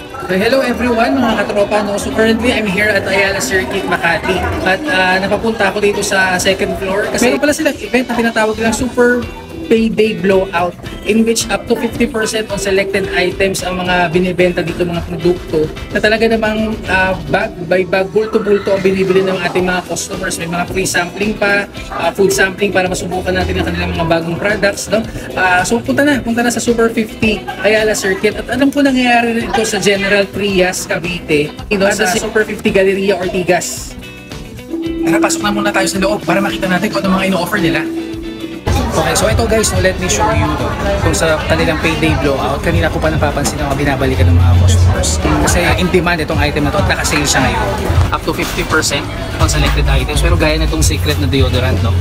Hello everyone, mga katropa. No? So currently, I'm here at Ayala Circuit, Makati. At napapunta ako dito sa second floor. Kasi meron pala silang event na tinatawag nilang Super Payday Blowout, in which up to 50% on selected items ang mga binibenta dito, mga produkto na talaga namang bag by bag, bulto-bulto ang binibili ng ating mga customers. May mga free sampling pa, food sampling para masubukan natin ang kanilang mga bagong products. No? So punta na sa Super 50 Ayala Circuit. At alam ko nangyayari rin ito sa General Trias, Cavite, sa Super 50 Galleria Ortigas. Tara, pasok na muna tayo sa loob para makita natin kung ano mga ino-offer nila. Okay, so ito guys, let me show you kung sa kanilang payday blowout. Kanina ko pa napapansin na binabalikan ng mga customers. Kasi in demand itong item na to at nakasale siya ngayon. Up to 50% on selected items. Pero gaya na itong secret na deodorant, no?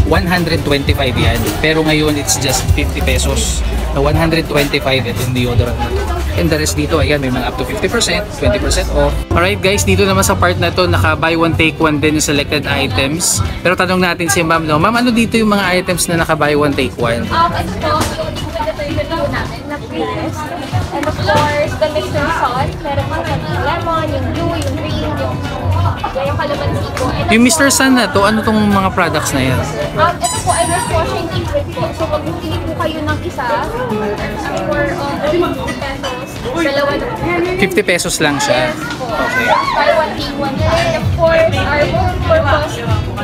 125 yan. Pero ngayon it's just 50 pesos. Na 125 itong deodorant na to. And the rest dito, ayan, may mga up to 50%, 20% off. Alright guys, dito naman sa part na to, naka buy one take one din yung selected items. Pero tanong natin si ma'am, no? Ma'am, ano dito yung mga items na naka buy one take one? Ito po, yung namin na pre-test. And of course, the mixer sauce. Meron pa yung lemon, yung blue, yung green, yung calamansi po. Yung Mr. Sun na to, ano tong mga products na yan? Ito po ay dishwashing liquid po. So pag bumili po kayo ng isa, for 50 pesos, dalawa na po. 50 pesos lang siya. Yes po. Okay. Buy one, take one. And of course, our multi-purpose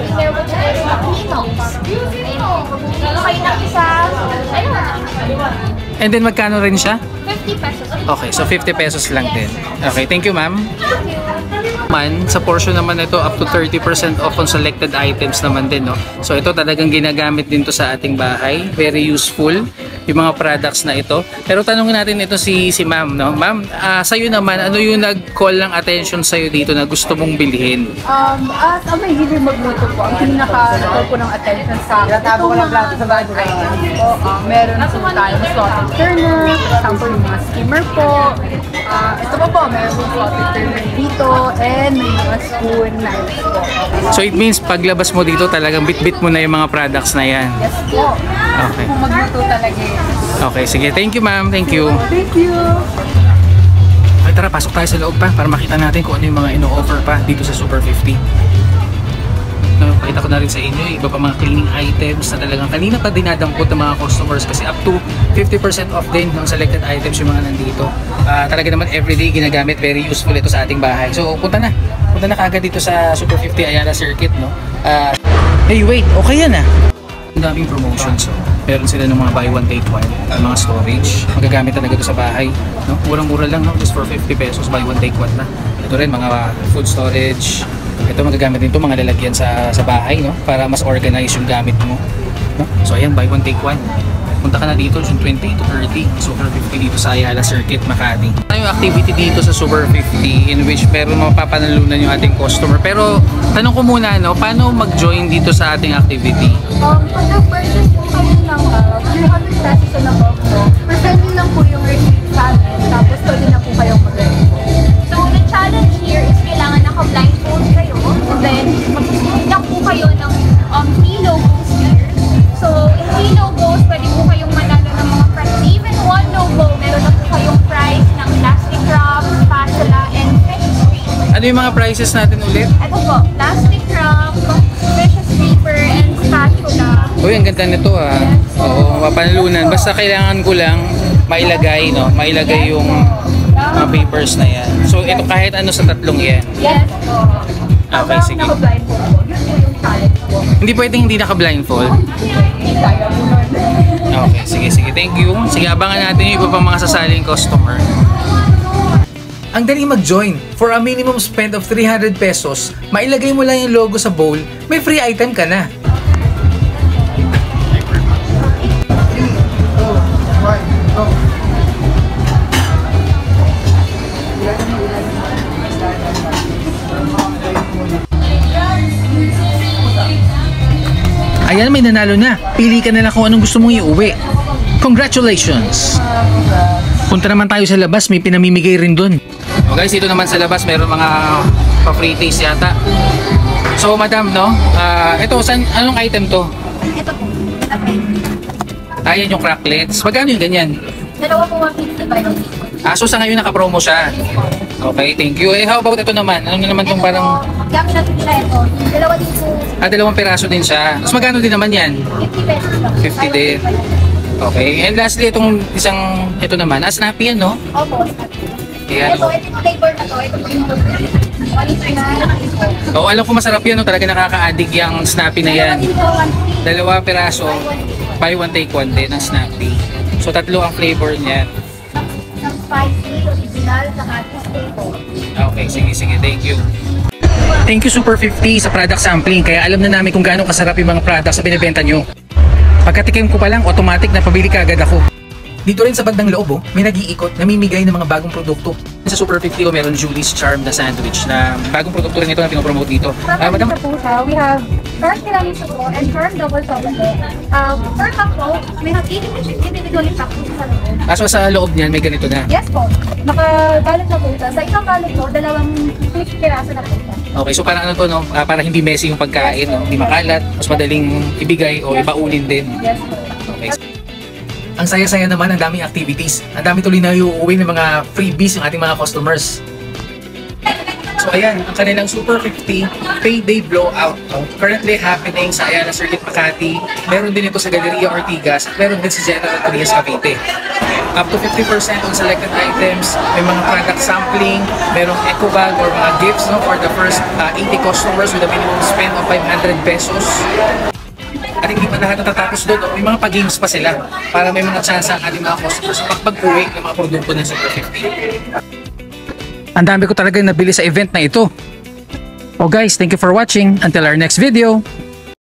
cleaner po dyan ay mga clean-ups. Ayun, pag bumili kayo ng isa, dalawa na. And then magkano rin siya? 50 pesos. Okay, so 50 pesos lang din. Okay, thank you ma'am. Thank you. Sa portion naman ito, up to 30% off on selected items naman din, no? So ito talagang ginagamit din to sa ating bahay. Very useful yung mga products na ito. Pero tanongin natin ito si ma'am, no? Ma'am, sa'yo naman, ano yung nag-call ng attention sa'yo dito na gusto mong bilhin? As a may hilig magluto po, ang pinaka-call po ng attention sa itong mga sa bag items po, meron po tayong slotted turner, for example yung mga skimmer po. Ito po, meron po slotted turner dito, and may mga spoon knives po. So it means paglabas mo dito talagang bit-bit mo na yung mga products na yan. Yes po. Okay. Kung magluto talaga yun. Okay, sige. Thank you ma'am. Thank you. Thank you. Okay, tara, pasok tayo sa loob pa para makita natin kung ano yung mga ino-offer pa dito sa Super 50. Pakita ko na rin sa inyo iba pa mga cleaning items na talagang kanina pa dinadampot ng mga customers kasi up to 50% off din ng selected items yung mga nandito. Talaga naman everyday ginagamit, very useful ito sa ating bahay. So punta na kaagad dito sa Super 50 Ayala Circuit, no? Hey wait, okay yan ah. Ang daming promotions, so meron sila ng mga buy one take one, mga storage. Magagamit talaga ito sa bahay, no? Murang-mura lang, no? Just for 50 pesos buy one take one na. Ito rin mga food storage. Ito magagamit din ito mga lalagyan sa bahay, no? Para mas organize yung gamit mo, no? So ayan, buy one take one. Punta ka na dito, June 20 to 30, Super 50 dito sa Ayala Circuit, Makati. Yung activity dito sa Super 50 in which meron mapapanalunan yung ating customer. Pero tanong ko muna, no, paano mag-join dito sa ating activity? Pag nag-purchase po kayo ng 300 pesos na box po, present lang po yung receipt sa amin, tapos tuloy na po kayong mag-ready. So, the challenge here is kailangan naka-blindfold kayo. And then, mag-susunod lang po kayo ng 3 logos here. So, in 3 logos, pwede po kayong manalo ng mga prizes. Even 1 logo, meron na po kayong prize ng plastic wrap, spatula, and fish scrape. Ano yung mga prices natin ulit? Ito po, plastic wrap, fish scraper, and spatula. Uy, ang ganda nito ah. Oo, mapanalunan. Basta kailangan ko lang mailagay, no? Mailagay yung mga papers na yan. So, ito kahit ano sa tatlong yan. Yes po. Okay, sige. Naka-blindfold po, yun po yung challenge po. Hindi pwedeng hindi naka-blindfold. Kaya po nun. Okay, sige. Thank you. Sige, abangan natin yung iba pang mga sasaling customer. Ang dali mag-join. For a minimum spend of 300 pesos, mailagay mo lang yung logo sa bowl, may free item ka na. Ayan, may nanalo na. Pili ka na lang kung anong gusto mong iuwi. Congratulations! Punta naman tayo sa labas, may pinamimigay rin dun. So guys, dito naman sa labas, mayroon mga pa-free taste yata. So madam, no? Ito, anong item to? Ito po. Ayan yung cracklets. Magkano yung ganyan? Dalawa po 150 by 150. So sa ngayon naka-promo siya. Okay, thank you. How about ito naman? Ano naman itong parang... Caption siya ito. Dalawa din po. Dalawang piraso din siya. Mas magkano din naman yan? 50 pesos lang. 50 din. Okay, and lastly, itong isang, ito naman, Snappy yan, no? Opo. Ayan, Ito yung flavor na to. Ito po yung alam ko masarap yan, no? Talaga nakaka-addict yung Snappy na yan. Dalawa piraso, buy one take one din ang Snappy. So tatlo ang flavor niyan. Spicy, original, saka flavor. Okay, sige, thank you. Thank you Super 50 sa product sampling, kaya alam na namin kung gaano kasarap yung mga products na binibenta nyo. Pagkatikim ko pa lang, automatic na pabili ka agad ako. Dito rin sa bandang loob, may nag-iikot, namimigay ng mga bagong produkto. Sa Super 50, meron Julie's Charm na sandwich na bagong produkto rin ito na pinopromote dito. Madam, We have curd tiramisu po and curd double chocolate. Per cup po, we have 80 individually packed sa loob. so sa loob niyan, may ganito na. Yes po. Nakabalot na po ito. Sa isang balot po, dalawang piraso na po ito. Okay, so para ano to, no? Para hindi messy yung pagkain, no? Hindi makalat, mas madaling ibigay o ibaulin din. Yes po. Okay. Ang saya-saya naman, ang daming activities. Ang dami tuloy na iuuwi ng mga freebies yung ating mga customers. So ayan, ang kanilang Super 50 Payday Blowout. Currently happening sa Ayala Circuit Makati. Meron din ito sa Galleria Ortigas. Meron din sa General Trias Cavite. Up to 50% on selected items. May mga product sampling. Merong eco bag or mga gifts, no, for the first 80 customers with a minimum spend of 500 pesos. At hindi pa lahat natatapos doon, may mga pag-games pa sila para may mga chance ang ating mga customers pag-uwi ng mga produkto ng Super 50. Ang dami ko talaga nabili sa event na ito. Oh guys, thank you for watching. Until our next video.